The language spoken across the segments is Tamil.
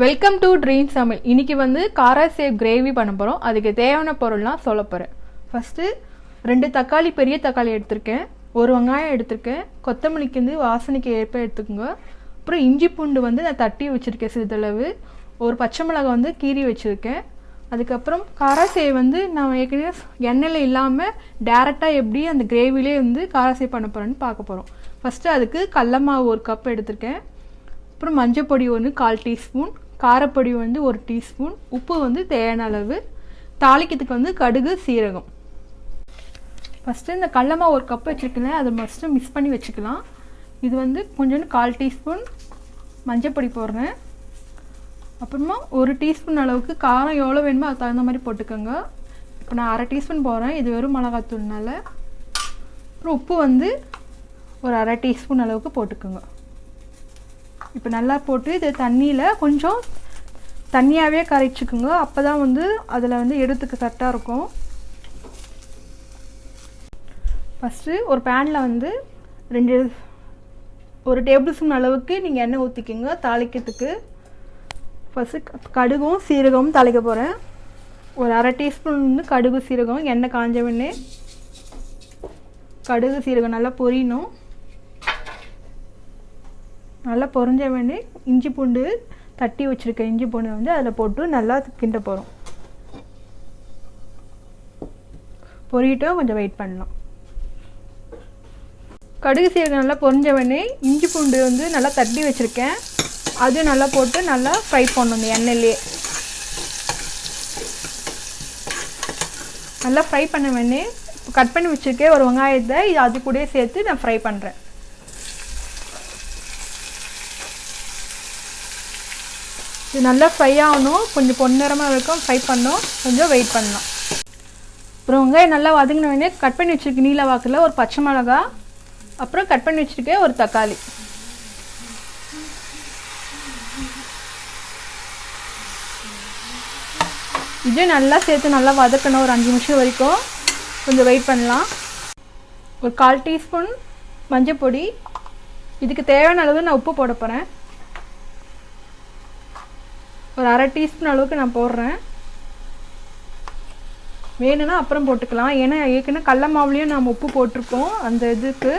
வெல்கம் டு ட்ரீம் சமையல். இன்றைக்கி வந்து காராசேவ் கிரேவி பண்ண போகிறோம். அதுக்கு தேவையான பொருள்லாம் சொல்ல போகிறேன். ஃபஸ்ட்டு 2 தக்காளி, பெரிய தக்காளி எடுத்திருக்கேன், 1 வெங்காயம் எடுத்திருக்கேன், கொத்தமல்லிக்கு வந்து வாசனைக்கு ஏற்ப எடுத்துக்கோங்க. அப்புறம் இஞ்சி பூண்டு வந்து நான் தட்டி வச்சுருக்கேன் சிறிதளவு, 1 பச்சை மிளகாய் வந்து கீறி வச்சுருக்கேன். அதுக்கப்புறம் காராசேவ் வந்து நான் ஏற்கனவே எண்ணெயில் இல்லாமல் டேரெக்டாக எப்படி அந்த கிரேவிலே வந்து காராசேவ் பண்ண போகிறேன்னு பார்க்க போகிறோம். ஃபஸ்ட்டு அதுக்கு கடல மாவு 1 கப் எடுத்திருக்கேன். அப்புறம் மஞ்சள் பொடி 1/4 டீஸ்பூன், காரப்பொடி வந்து 1 டீஸ்பூன், உப்பு வந்து தேவையான அளவு, தாளிக்கிறதுக்கு வந்து கடுகு, சீரகம். ஃபஸ்ட்டு இந்த கடல மாவு 1 கப் வச்சுருக்கேன், அதை ஃபஸ்ட்டு மிக்ஸ் பண்ணி வச்சுக்கலாம். இது வந்து கொஞ்சோண்டு 1/4 டீஸ்பூன் மஞ்சள் பொடி போடுறேன். அப்புறமா 1 டீஸ்பூன் அளவுக்கு காரம் எவ்வளோ வேணுமோ அதுக்கு தகுந்த மாதிரி போட்டுக்கோங்க. இப்போ நான் 1/2 டீஸ்பூன் போடுறேன், இது வெறும் மிளகாத்தூள்னால. அப்புறம் உப்பு வந்து ஒரு 1/2 டீஸ்பூன் அளவுக்கு போட்டுக்கோங்க. இப்போ நல்லா போட்டு இது தண்ணியில் கொஞ்சம் தண்ணியாகவே கரைச்சிக்கோங்க, அப்போ தான் வந்து அதில் வந்து எடுத்துக்க கரெக்டாக இருக்கும். ஃபஸ்ட்டு ஒரு பேனில் வந்து 1 டேபிள் ஸ்பூன் அளவுக்கு நீங்கள் எண்ணெய் ஊற்றிக்கிங்க தாளிக்கிறதுக்கு. ஃபஸ்ட்டு கடுகும் சீரகமும் தாளிக்க போகிறேன். ஒரு 1/2 டீஸ்பூன் வந்து கடுகு சீரகம், எண்ணெய் காஞ்ச உடனே கடுகு சீரகம் நல்லா பொரியணும். நல்லா பொரிஞ்ச வேண்டி இஞ்சி பூண்டு தட்டி வச்சுருக்க இஞ்சி பூண்டு வந்து அதில் போட்டு நல்லா கிண்ட போகிறோம். பொரியட்டும், கொஞ்சம் வெயிட் பண்ணலாம். கடுகு சீரகம் நல்லா பொரிஞ்ச வேணே இஞ்சி பூண்டு வந்து நல்லா தட்டி வச்சுருக்கேன், அதுவும் நல்லா போட்டு நல்லா ஃப்ரை பண்ணணும். இந்த எண்ணெயிலே நல்லா ஃப்ரை பண்ண வேணே கட் பண்ணி வச்சுருக்கேன் ஒரு வெங்காயத்தை, இது அது கூட சேர்த்து நான் ஃப்ரை பண்ணுறேன். இது நல்லா ஃப்ரை ஆகணும், கொஞ்சம் பொன்னிறமாக இருக்கும், ஃப்ரை பண்ணோம், கொஞ்சம் வெயிட் பண்ணலாம். அப்புறம் வெங்காயம் நல்லா வதங்கின உடனே கட் பண்ணி வச்சுருக்கேன் நீல வாக்கில் 1 பச்சை மிளகா, அப்புறம் கட் பண்ணி வச்சுருக்கேன் 1 தக்காளி. இது நல்லா சேர்த்து நல்லா வதக்கணும், ஒரு 5 நிமிஷம் வரைக்கும், கொஞ்சம் வெயிட் பண்ணலாம். ஒரு 1/4 டீஸ்பூன் மஞ்சள் பொடி, இதுக்கு தேவையான அளவு நான் உப்பு போட போகிறேன். ஒரு 1/2 டீஸ்பூன் அளவுக்கு நான் போடுறேன். வேணும்னா அப்புறம் போட்டுக்கலாம், ஏன்னா ஏற்கனவே கடல மாவுலேயும் நம்ம உப்பு போட்டிருக்கோம் அந்த இதுக்கு,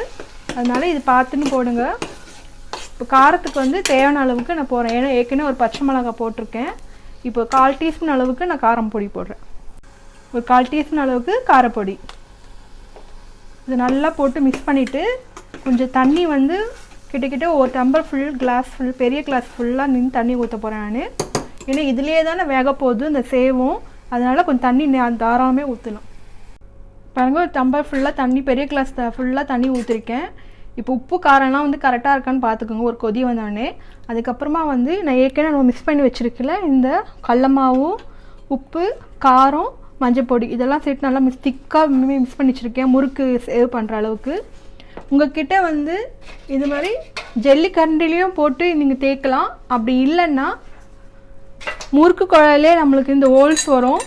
அதனால் இது பார்த்துன்னு போடுங்க. இப்போ காரத்துக்கு வந்து தேவையான அளவுக்கு நான் போடுறேன், ஏன்னா ஏற்கனவே ஒரு பச்சை மிளகாய் போட்டிருக்கேன். இப்போ 1/4 டீஸ்பூன் அளவுக்கு நான் காரம் பொடி போடுறேன், ஒரு 1/4 டீஸ்பூன் அளவுக்கு காரப்பொடி. இது நல்லா போட்டு மிக்ஸ் பண்ணிவிட்டு கொஞ்சம் தண்ணி வந்து கிட்டக்கிட்ட ஒரு டம்ளர் கிளாஸ் பெரிய கிளாஸ் ஃபுல்லாக நின்று தண்ணி ஊற்ற போகிறேன் நான், ஏன்னா இதுலேயே தானே வேக போகுது இந்த சேவும், அதனால் கொஞ்சம் தண்ணி தாராளமே ஊற்றலாம். பாருங்கள், ஒரு டம்ளர் ஃபுல்லாக தண்ணி, பெரிய கிளாஸ் ஃபுல்லாக தண்ணி ஊற்றிருக்கேன். இப்போ உப்பு காரம்லாம் வந்து கரெக்டாக இருக்கான்னு பார்த்துக்கோங்க ஒரு கொதி வந்தோடனே. அதுக்கப்புறமா வந்து நான் ஏற்கனவே நம்ம மிக்ஸ் பண்ணி வச்சுருக்கல இந்த கடல மாவு, உப்பு, காரம், மஞ்சள் பொடி இதெல்லாம் சேர்த்து நல்லா திக்காக மிக்ஸ் பண்ணி வச்சுருக்கேன், முறுக்கு சேவ் பண்ணுற அளவுக்கு. உங்கள்கிட்ட வந்து இது மாதிரி ஜல்லிக்கரண்டிலையும் போட்டு நீங்கள் தேய்க்கலாம், அப்படி இல்லைன்னா முறுக்கு குழாயிலே நம்மளுக்கு இந்த ஹோல்ஸ் வரும்,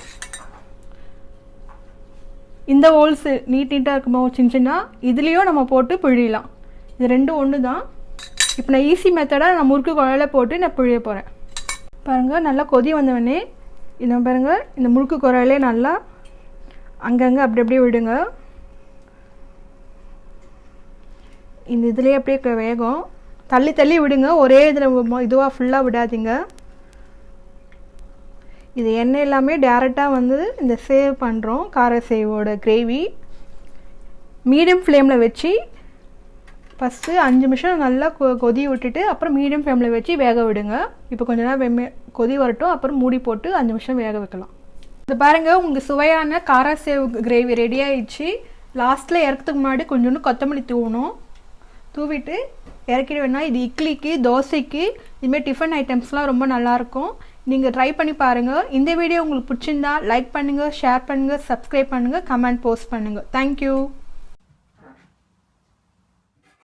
இந்த ஹோல்ஸ் நீட்டாக இருக்கும்போது சின்ன சின்ன இதுலேயும் நம்ம போட்டு பிழியலாம். இது 2 ஒன்று தான். இப்போ நான் ஈஸி மெத்தடாக நான் முறுக்கு குழாயில போட்டு நான் பிழிய போகிறேன். பாருங்கள், நல்லா கொதி வந்தவொடனே இந்த பாருங்கள் இந்த முறுக்கு குழாயிலே நல்லா அங்கங்கே அப்படி அப்படியே விடுங்க. இந்த இதுலேயே அப்படியே வேகம் தள்ளி தள்ளி விடுங்க, ஒரே இதில் இதுவாக ஃபுல்லாக விடாதீங்க. இது எண்ணெய் எல்லாமே டேரெக்டாக வந்து இந்த சேவ் பண்ணுறோம் காரசேவோட கிரேவி. மீடியம் ஃப்ளேமில் வச்சு ஃபஸ்ட்டு 5 நிமிஷம் நல்லா கொதி விட்டுட்டு அப்புறம் மீடியம் ஃப்ளேமில் வச்சு வேக விடுங்க. இப்போ கொஞ்ச நேரம் கொதி வரட்டும், அப்புறம் மூடி போட்டு 5 நிமிஷம் வேக வைக்கலாம். இது பாருங்கள், உங்கள் சுவையான காரசேவ் கிரேவி ரெடி ஆகிடுச்சு. லாஸ்ட்டில் இறக்கிறதுக்கு முன்னாடி கொஞ்சோண்டு கொத்தமல்லி தூவிட்டு இறக்கிடுவேன்னா இது இட்லிக்கு, தோசைக்கு, இதுமாதிரி டிஃபன் ஐட்டம்ஸ்லாம் ரொம்ப நல்லாயிருக்கும். நீங்கள் ட்ரை பண்ணி பாருங்கள். இந்த வீடியோ உங்களுக்கு பிடிச்சிருந்தா லைக் பண்ணுங்கள், ஷேர் பண்ணுங்கள், சப்ஸ்கிரைப் பண்ணுங்கள், கமெண்ட் போஸ்ட் பண்ணுங்கள். தேங்க்யூ.